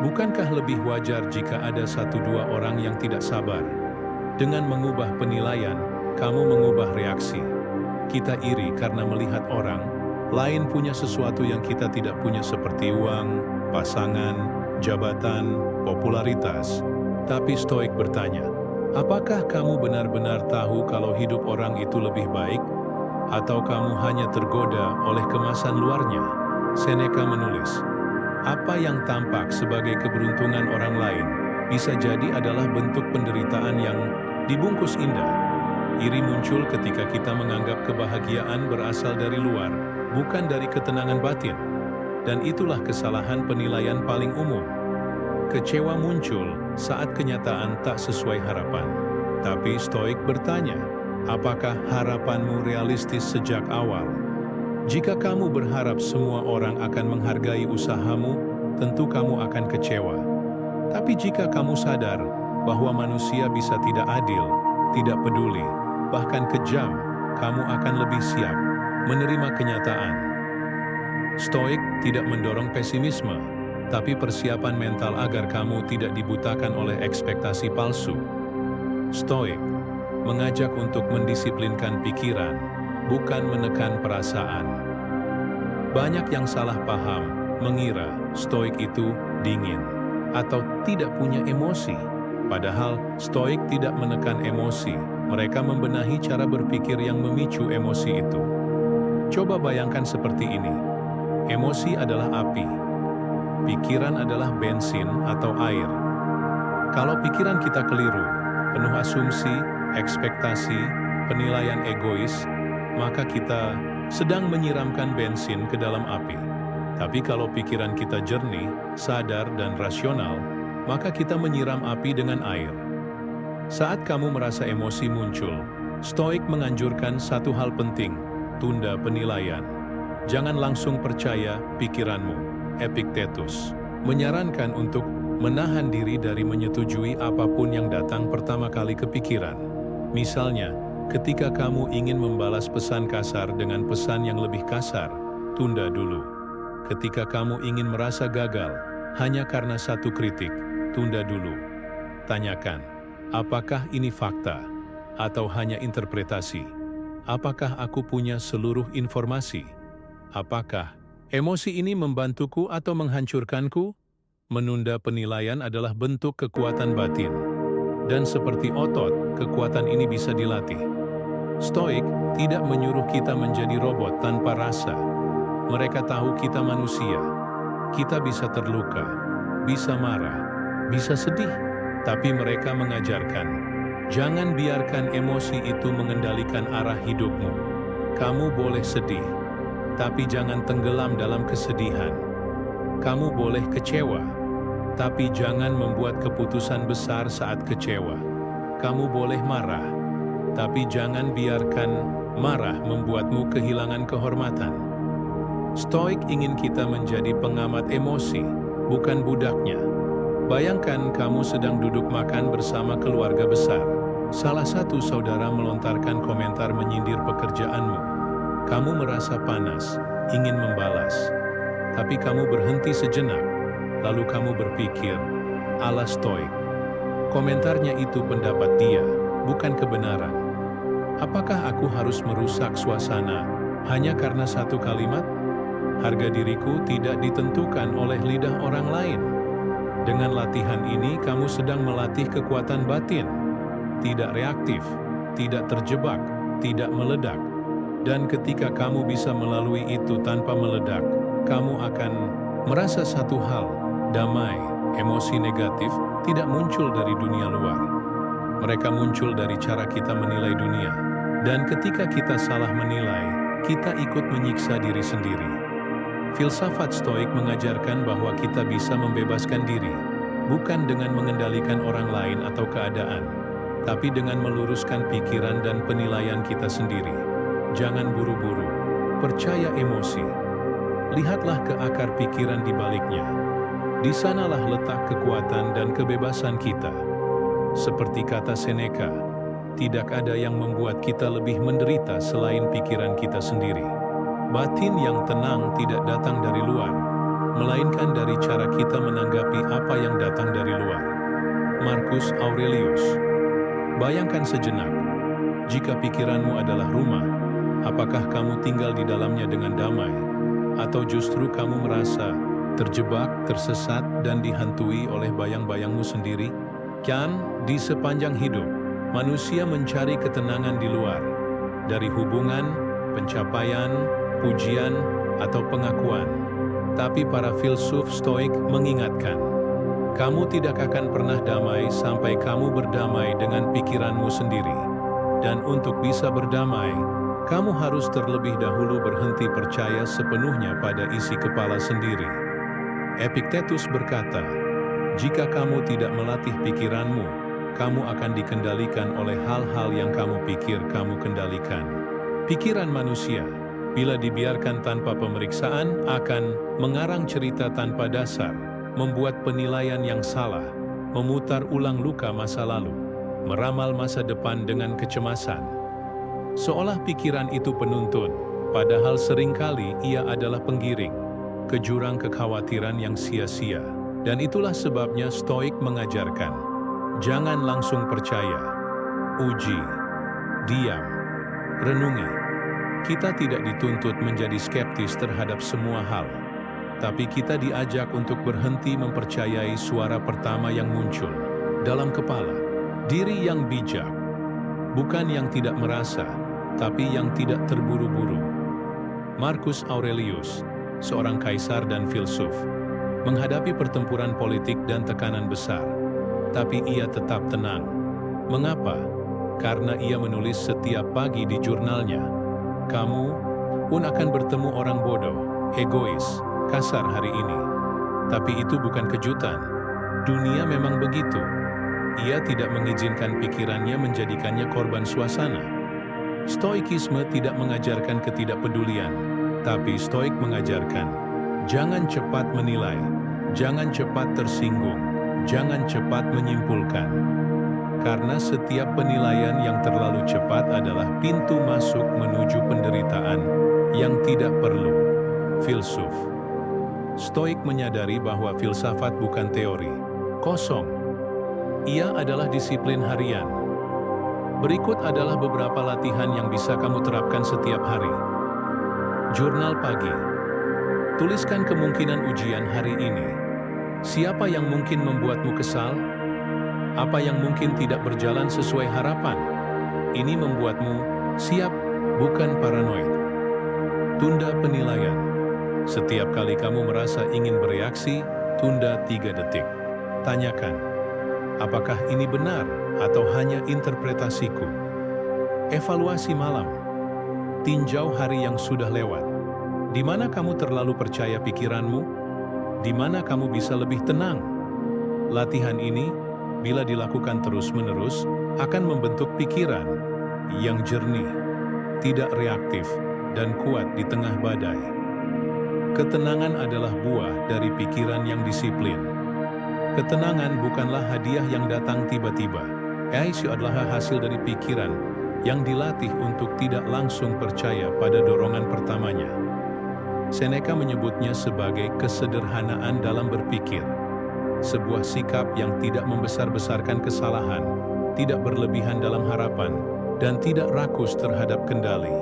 Bukankah lebih wajar jika ada 1-2 orang yang tidak sabar? Dengan mengubah penilaian, kamu mengubah reaksi. Kita iri karena melihat orang lain punya sesuatu yang kita tidak punya seperti uang, pasangan, jabatan, popularitas. Tapi Stoik bertanya, apakah kamu benar-benar tahu kalau hidup orang itu lebih baik? Atau kamu hanya tergoda oleh kemasan luarnya? Seneca menulis, apa yang tampak sebagai keberuntungan orang lain bisa jadi adalah bentuk penderitaan yang dibungkus indah. Iri muncul ketika kita menganggap kebahagiaan berasal dari luar, bukan dari ketenangan batin. Dan itulah kesalahan penilaian paling umum. Kecewa muncul saat kenyataan tak sesuai harapan. Tapi Stoik bertanya, apakah harapanmu realistis sejak awal? Jika kamu berharap semua orang akan menghargai usahamu, tentu kamu akan kecewa. Tapi jika kamu sadar bahwa manusia bisa tidak adil, tidak peduli, bahkan kejam, kamu akan lebih siap menerima kenyataan. Stoik tidak mendorong pesimisme, tapi persiapan mental agar kamu tidak dibutakan oleh ekspektasi palsu. Stoik mengajak untuk mendisiplinkan pikiran, bukan menekan perasaan. Banyak yang salah paham, mengira Stoik itu dingin atau tidak punya emosi. Padahal Stoik tidak menekan emosi, mereka membenahi cara berpikir yang memicu emosi itu. Coba bayangkan seperti ini, emosi adalah api, pikiran adalah bensin atau air. Kalau pikiran kita keliru, penuh asumsi, ekspektasi, penilaian egois, maka kita sedang menyiramkan bensin ke dalam api. Tapi kalau pikiran kita jernih, sadar, dan rasional, maka kita menyiram api dengan air. Saat kamu merasa emosi muncul, Stoik menganjurkan satu hal penting, tunda penilaian. Jangan langsung percaya pikiranmu. Epictetus menyarankan untuk menahan diri dari menyetujui apapun yang datang pertama kali ke pikiran. Misalnya, ketika kamu ingin membalas pesan kasar dengan pesan yang lebih kasar, tunda dulu. Ketika kamu ingin merasa gagal hanya karena satu kritik, tunda dulu. Tanyakan, apakah ini fakta atau hanya interpretasi? Apakah aku punya seluruh informasi? Apakah emosi ini membantuku atau menghancurkanku? Menunda penilaian adalah bentuk kekuatan batin. Dan seperti otot, kekuatan ini bisa dilatih. Stoik tidak menyuruh kita menjadi robot tanpa rasa. Mereka tahu kita manusia. Kita bisa terluka, bisa marah, bisa sedih. Tapi mereka mengajarkan, jangan biarkan emosi itu mengendalikan arah hidupmu. Kamu boleh sedih, tapi jangan tenggelam dalam kesedihan. Kamu boleh kecewa, tapi jangan membuat keputusan besar saat kecewa. Kamu boleh marah, tapi jangan biarkan marah membuatmu kehilangan kehormatan. Stoik ingin kita menjadi pengamat emosi, bukan budaknya. Bayangkan kamu sedang duduk makan bersama keluarga besar. Salah satu saudara melontarkan komentar menyindir pekerjaanmu. Kamu merasa panas, ingin membalas. Tapi kamu berhenti sejenak, lalu kamu berpikir, ala Stoik. Komentarnya itu pendapat dia, bukan kebenaran. Apakah aku harus merusak suasana hanya karena satu kalimat? Harga diriku tidak ditentukan oleh lidah orang lain. Dengan latihan ini, kamu sedang melatih kekuatan batin. Tidak reaktif, tidak terjebak, tidak meledak. Dan ketika kamu bisa melalui itu tanpa meledak, kamu akan merasa satu hal, damai. Emosi negatif tidak muncul dari dunia luar. Mereka muncul dari cara kita menilai dunia. Dan ketika kita salah menilai, kita ikut menyiksa diri sendiri. Filsafat Stoik mengajarkan bahwa kita bisa membebaskan diri, bukan dengan mengendalikan orang lain atau keadaan, tapi dengan meluruskan pikiran dan penilaian kita sendiri. Jangan buru-buru, percaya emosi. Lihatlah ke akar pikiran di baliknya. Di sanalah letak kekuatan dan kebebasan kita. Seperti kata Seneca, tidak ada yang membuat kita lebih menderita selain pikiran kita sendiri. Batin yang tenang tidak datang dari luar, melainkan dari cara kita menanggapi apa yang datang dari luar. Marcus Aurelius. Bayangkan sejenak, jika pikiranmu adalah rumah, apakah kamu tinggal di dalamnya dengan damai? Atau justru kamu merasa terjebak, tersesat, dan dihantui oleh bayang-bayangmu sendiri? Kan, di sepanjang hidup, manusia mencari ketenangan di luar, dari hubungan, pencapaian, pujian, atau pengakuan. Tapi para filsuf Stoik mengingatkan, kamu tidak akan pernah damai sampai kamu berdamai dengan pikiranmu sendiri. Dan untuk bisa berdamai, kamu harus terlebih dahulu berhenti percaya sepenuhnya pada isi kepala sendiri. Epictetus berkata, jika kamu tidak melatih pikiranmu, kamu akan dikendalikan oleh hal-hal yang kamu pikir kamu kendalikan. Pikiran manusia, bila dibiarkan tanpa pemeriksaan, akan mengarang cerita tanpa dasar, membuat penilaian yang salah, memutar ulang luka masa lalu, meramal masa depan dengan kecemasan. Seolah pikiran itu penuntun, padahal seringkali ia adalah penggiring, ke jurang kekhawatiran yang sia-sia. Dan itulah sebabnya Stoik mengajarkan, jangan langsung percaya, uji, diam, renungi. Kita tidak dituntut menjadi skeptis terhadap semua hal, tapi kita diajak untuk berhenti mempercayai suara pertama yang muncul dalam kepala. Diri yang bijak, bukan yang tidak merasa, tapi yang tidak terburu-buru. Marcus Aurelius, seorang kaisar dan filsuf, menghadapi pertempuran politik dan tekanan besar, tapi ia tetap tenang. Mengapa? Karena ia menulis setiap pagi di jurnalnya, kamu pun akan bertemu orang bodoh, egois, kasar hari ini. Tapi itu bukan kejutan. Dunia memang begitu. Ia tidak mengizinkan pikirannya menjadikannya korban suasana. Stoikisme tidak mengajarkan ketidakpedulian, tapi Stoik mengajarkan, jangan cepat menilai, jangan cepat tersinggung, jangan cepat menyimpulkan. Karena setiap penilaian yang terlalu cepat adalah pintu masuk menuju penderitaan yang tidak perlu. Filsuf Stoik menyadari bahwa filsafat bukan teori kosong. Ia adalah disiplin harian. Berikut adalah beberapa latihan yang bisa kamu terapkan setiap hari. Jurnal pagi. Tuliskan kemungkinan ujian hari ini. Siapa yang mungkin membuatmu kesal? Apa yang mungkin tidak berjalan sesuai harapan? Ini membuatmu Siap, bukan paranoid. Tunda penilaian. Setiap kali kamu merasa ingin bereaksi, tunda 3 detik. Tanyakan, apakah ini benar atau hanya interpretasiku? Evaluasi malam. Tinjau hari yang sudah lewat. Di mana kamu terlalu percaya pikiranmu? Di mana kamu bisa lebih tenang? Latihan ini, bila dilakukan terus-menerus, akan membentuk pikiran yang jernih, tidak reaktif, dan kuat di tengah badai. Ketenangan adalah buah dari pikiran yang disiplin. Ketenangan bukanlah hadiah yang datang tiba-tiba. Itu adalah hasil dari pikiran yang dilatih untuk tidak langsung percaya pada dorongan pertamanya. Seneca menyebutnya sebagai kesederhanaan dalam berpikir. Sebuah sikap yang tidak membesar-besarkan kesalahan, tidak berlebihan dalam harapan, dan tidak rakus terhadap kendali.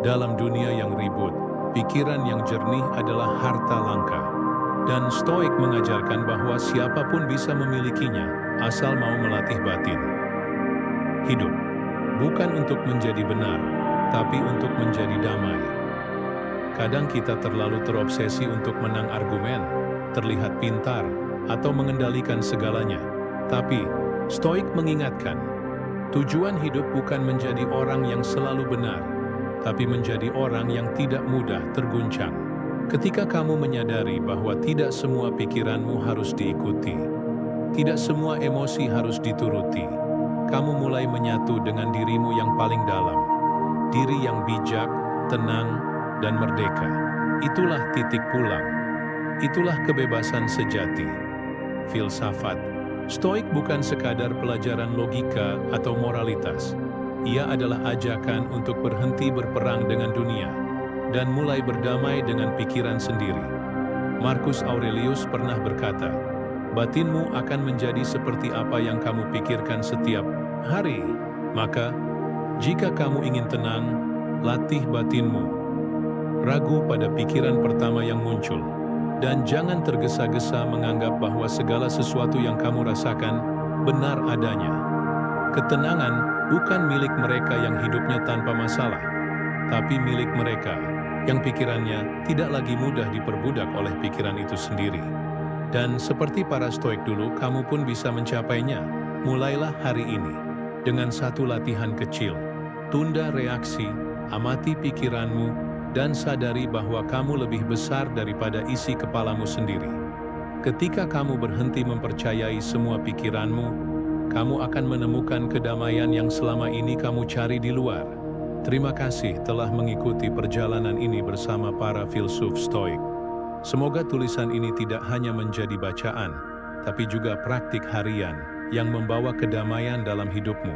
Dalam dunia yang ribut, pikiran yang jernih adalah harta langka. Dan Stoik mengajarkan bahwa siapapun bisa memilikinya, asal mau melatih batin. Hidup bukan untuk menjadi benar, tapi untuk menjadi damai. Kadang kita terlalu terobsesi untuk menang argumen, terlihat pintar, atau mengendalikan segalanya. Tapi, Stoik mengingatkan, tujuan hidup bukan menjadi orang yang selalu benar, tapi menjadi orang yang tidak mudah terguncang. Ketika kamu menyadari bahwa tidak semua pikiranmu harus diikuti, tidak semua emosi harus dituruti, kamu mulai menyatu dengan dirimu yang paling dalam, diri yang bijak, tenang, dan merdeka. Itulah titik pulang. Itulah kebebasan sejati. Filsafat Stoik bukan sekadar pelajaran logika atau moralitas. Ia adalah ajakan untuk berhenti berperang dengan dunia dan mulai berdamai dengan pikiran sendiri. Marcus Aurelius pernah berkata, batinmu akan menjadi seperti apa yang kamu pikirkan setiap hari. Maka, jika kamu ingin tenang, latih batinmu. Ragu pada pikiran pertama yang muncul, dan jangan tergesa-gesa menganggap bahwa segala sesuatu yang kamu rasakan benar adanya. Ketenangan bukan milik mereka yang hidupnya tanpa masalah, tapi milik mereka yang pikirannya tidak lagi mudah diperbudak oleh pikiran itu sendiri. Dan seperti para Stoik dulu, kamu pun bisa mencapainya. Mulailah hari ini dengan satu latihan kecil. Tunda reaksi, amati pikiranmu, dan sadari bahwa kamu lebih besar daripada isi kepalamu sendiri. Ketika kamu berhenti mempercayai semua pikiranmu, kamu akan menemukan kedamaian yang selama ini kamu cari di luar. Terima kasih telah mengikuti perjalanan ini bersama para filsuf Stoik. Semoga tulisan ini tidak hanya menjadi bacaan, tapi juga praktik harian yang membawa kedamaian dalam hidupmu.